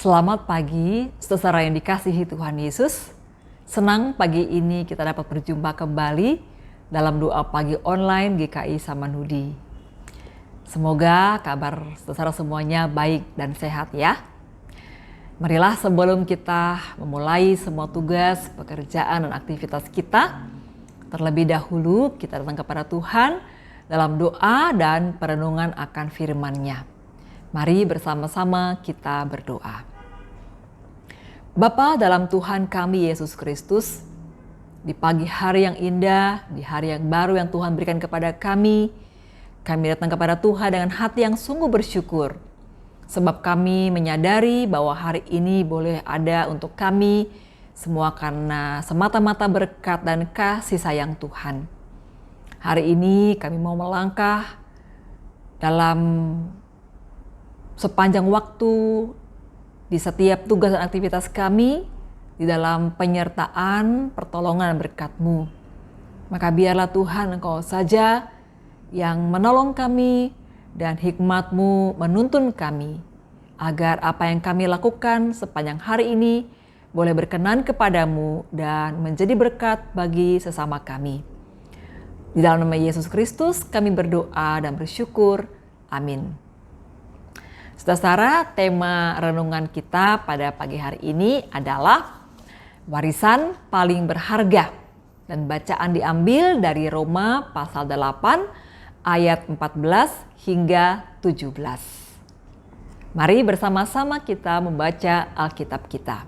Selamat pagi, saudara yang dikasihi Tuhan Yesus. Senang pagi ini kita dapat berjumpa kembali dalam doa pagi online GKI Samanhudi. Semoga kabar saudara semuanya baik dan sehat ya. Marilah sebelum kita memulai semua tugas, pekerjaan dan aktivitas kita, terlebih dahulu kita datang kepada Tuhan dalam doa dan perenungan akan firman-Nya. Mari bersama-sama kita berdoa. Bapa dalam Tuhan kami Yesus Kristus, di pagi hari yang indah, di hari yang baru yang Tuhan berikan kepada kami datang kepada Tuhan dengan hati yang sungguh bersyukur. Sebab kami menyadari bahwa hari ini boleh ada untuk kami semua karena semata-mata berkat dan kasih sayang Tuhan. Hari ini kami mau melangkah dalam sepanjang waktu di setiap tugas dan aktivitas kami di dalam penyertaan, pertolongan berkat-Mu. Maka biarlah Tuhan Engkau saja yang menolong kami dan hikmat-Mu menuntun kami agar apa yang kami lakukan sepanjang hari ini boleh berkenan kepadamu dan menjadi berkat bagi sesama kami. Di dalam nama Yesus Kristus kami berdoa dan bersyukur. Amin. Saudara, tema renungan kita pada pagi hari ini adalah warisan paling berharga. Dan bacaan diambil dari Roma pasal 8 ayat 14 hingga 17. Mari bersama-sama kita membaca Alkitab kita.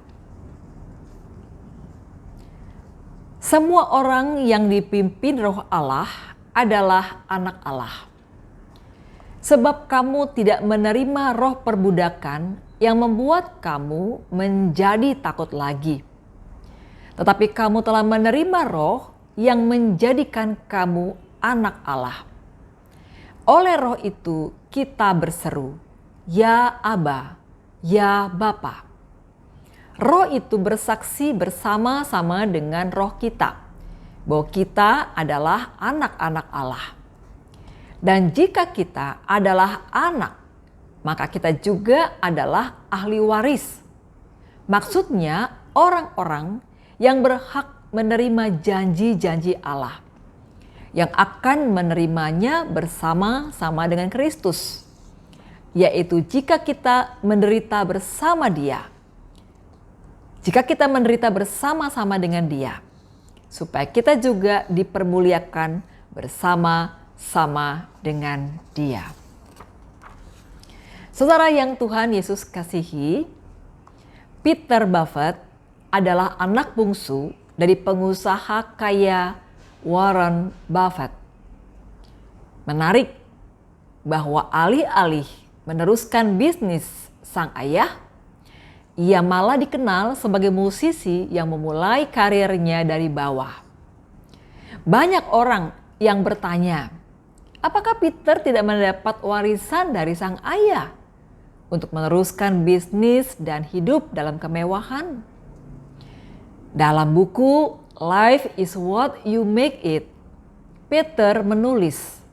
Semua orang yang dipimpin Roh Allah adalah anak Allah. Sebab kamu tidak menerima roh perbudakan yang membuat kamu menjadi takut lagi. Tetapi kamu telah menerima roh yang menjadikan kamu anak Allah. Oleh roh itu kita berseru, Ya Aba, Ya Bapa. Roh itu bersaksi bersama-sama dengan roh kita, bahwa kita adalah anak-anak Allah. Dan jika kita adalah anak, maka kita juga adalah ahli waris. Maksudnya orang-orang yang berhak menerima janji-janji Allah, yang akan menerimanya bersama-sama dengan Kristus, yaitu jika kita menderita bersama Dia. Jika kita menderita bersama-sama dengan Dia, supaya kita juga dipermuliakan bersama-sama dengan Dia. Saudara yang Tuhan Yesus kasihi, Peter Buffett adalah anak bungsu dari pengusaha kaya Warren Buffett. Menarik bahwa alih-alih meneruskan bisnis sang ayah, ia malah dikenal sebagai musisi yang memulai karirnya dari bawah. Banyak orang yang bertanya, apakah Peter tidak mendapat warisan dari sang ayah untuk meneruskan bisnis dan hidup dalam kemewahan? Dalam buku Life is What You Make It, Peter menulis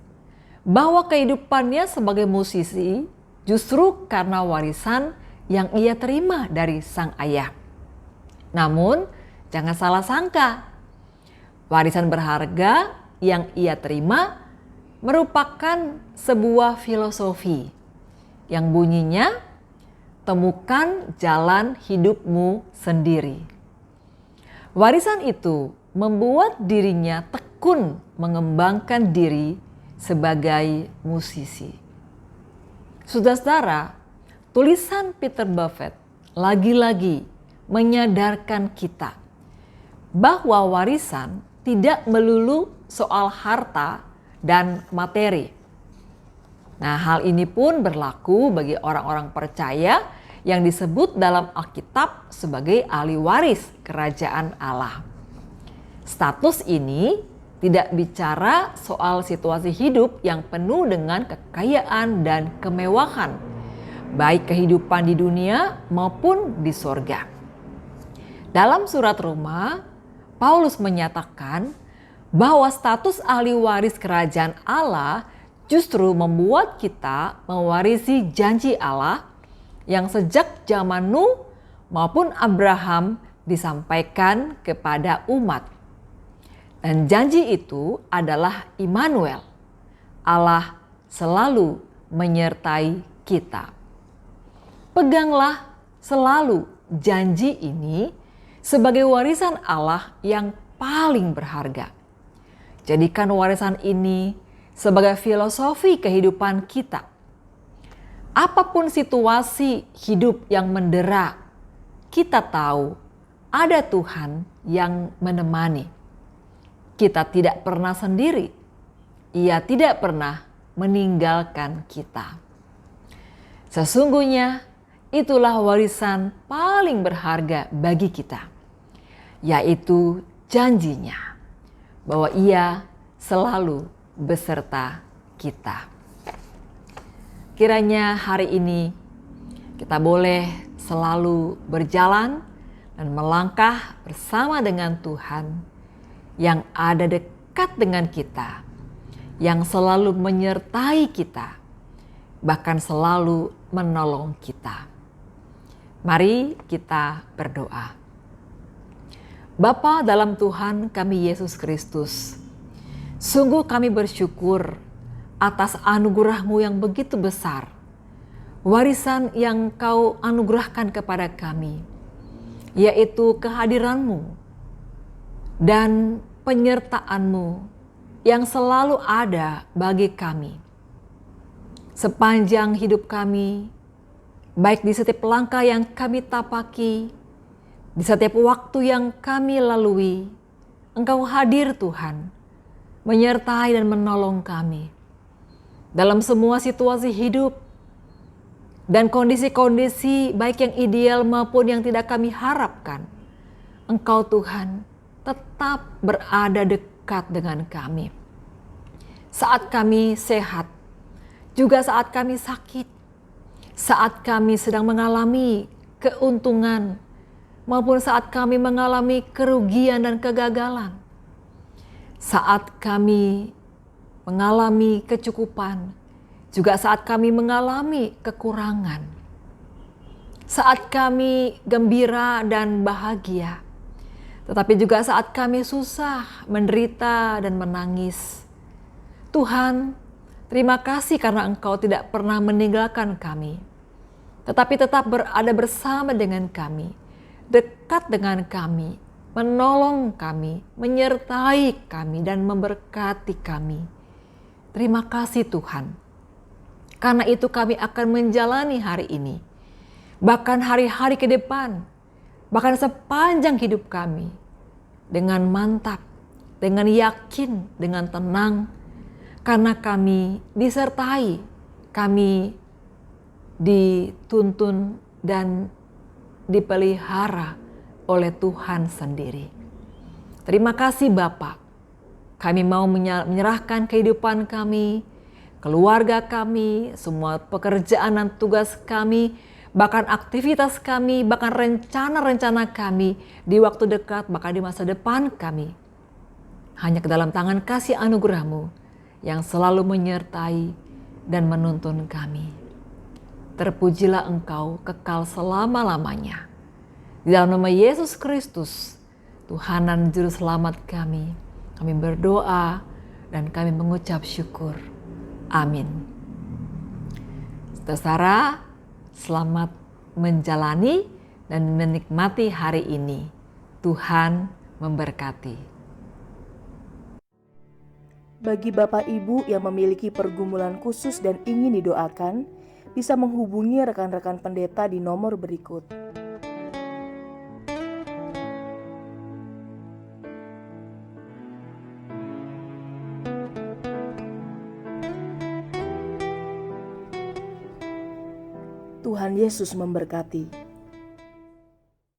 bahwa kehidupannya sebagai musisi justru karena warisan yang ia terima dari sang ayah. Namun, jangan salah sangka, warisan berharga yang ia terima merupakan sebuah filosofi yang bunyinya, temukan jalan hidupmu sendiri. Warisan itu membuat dirinya tekun mengembangkan diri sebagai musisi. Saudara, tulisan Peter Buffett lagi-lagi menyadarkan kita bahwa warisan tidak melulu soal harta dan materi. Nah, hal ini pun berlaku bagi orang-orang percaya yang disebut dalam Alkitab sebagai ahli waris kerajaan Allah. Status ini tidak bicara soal situasi hidup yang penuh dengan kekayaan dan kemewahan, baik kehidupan di dunia maupun di sorga. Dalam surat Roma, Paulus menyatakan bahwa status ahli waris kerajaan Allah justru membuat kita mewarisi janji Allah yang sejak zaman Nuh maupun Abraham disampaikan kepada umat. Dan janji itu adalah Immanuel, Allah selalu menyertai kita. Peganglah selalu janji ini sebagai warisan Allah yang paling berharga. Jadikan warisan ini sebagai filosofi kehidupan kita. Apapun situasi hidup yang mendera, kita tahu ada Tuhan yang menemani. Kita tidak pernah sendiri. Ia tidak pernah meninggalkan kita. Sesungguhnya itulah warisan paling berharga bagi kita, yaitu janjinya bahwa Ia selalu beserta kita. Kiranya hari ini kita boleh selalu berjalan dan melangkah bersama dengan Tuhan yang ada dekat dengan kita, yang selalu menyertai kita, bahkan selalu menolong kita. Mari kita berdoa. Bapa dalam Tuhan kami Yesus Kristus, sungguh kami bersyukur atas anugerah-Mu yang begitu besar, warisan yang Kau anugerahkan kepada kami, yaitu kehadiran-Mu dan penyertaan-Mu yang selalu ada bagi kami. Sepanjang hidup kami, baik di setiap langkah yang kami tapaki, di setiap waktu yang kami lalui, Engkau hadir Tuhan, menyertai dan menolong kami. Dalam semua situasi hidup dan kondisi-kondisi baik yang ideal maupun yang tidak kami harapkan, Engkau Tuhan tetap berada dekat dengan kami. Saat kami sehat, juga saat kami sakit, saat kami sedang mengalami keuntungan, maupun saat kami mengalami kerugian dan kegagalan, saat kami mengalami kecukupan, juga saat kami mengalami kekurangan, saat kami gembira dan bahagia, tetapi juga saat kami susah, menderita, dan menangis. Tuhan, terima kasih karena Engkau tidak pernah meninggalkan kami, tetapi tetap berada bersama dengan kami, dekat dengan kami, menolong kami, menyertai kami, dan memberkati kami. Terima kasih Tuhan. Karena itu kami akan menjalani hari ini, bahkan hari-hari ke depan, bahkan sepanjang hidup kami, dengan mantap, dengan yakin, dengan tenang, karena kami disertai, kami dituntun dan dipelihara oleh Tuhan sendiri. Terima kasih Bapa. Kami mau menyerahkan kehidupan kami, keluarga kami, semua pekerjaan dan tugas kami, bahkan aktivitas kami, bahkan rencana-rencana kami di waktu dekat, bahkan di masa depan kami, hanya ke dalam tangan kasih anugerah-Mu yang selalu menyertai dan menuntun kami. Terpujilah Engkau kekal selama-lamanya. Di dalam nama Yesus Kristus, Tuhan dan Juru Selamat kami berdoa dan kami mengucap syukur. Amin. Saudara, selamat menjalani dan menikmati hari ini. Tuhan memberkati. Bagi Bapak Ibu yang memiliki pergumulan khusus dan ingin didoakan, bisa menghubungi rekan-rekan pendeta di nomor berikut. Tuhan Yesus memberkati.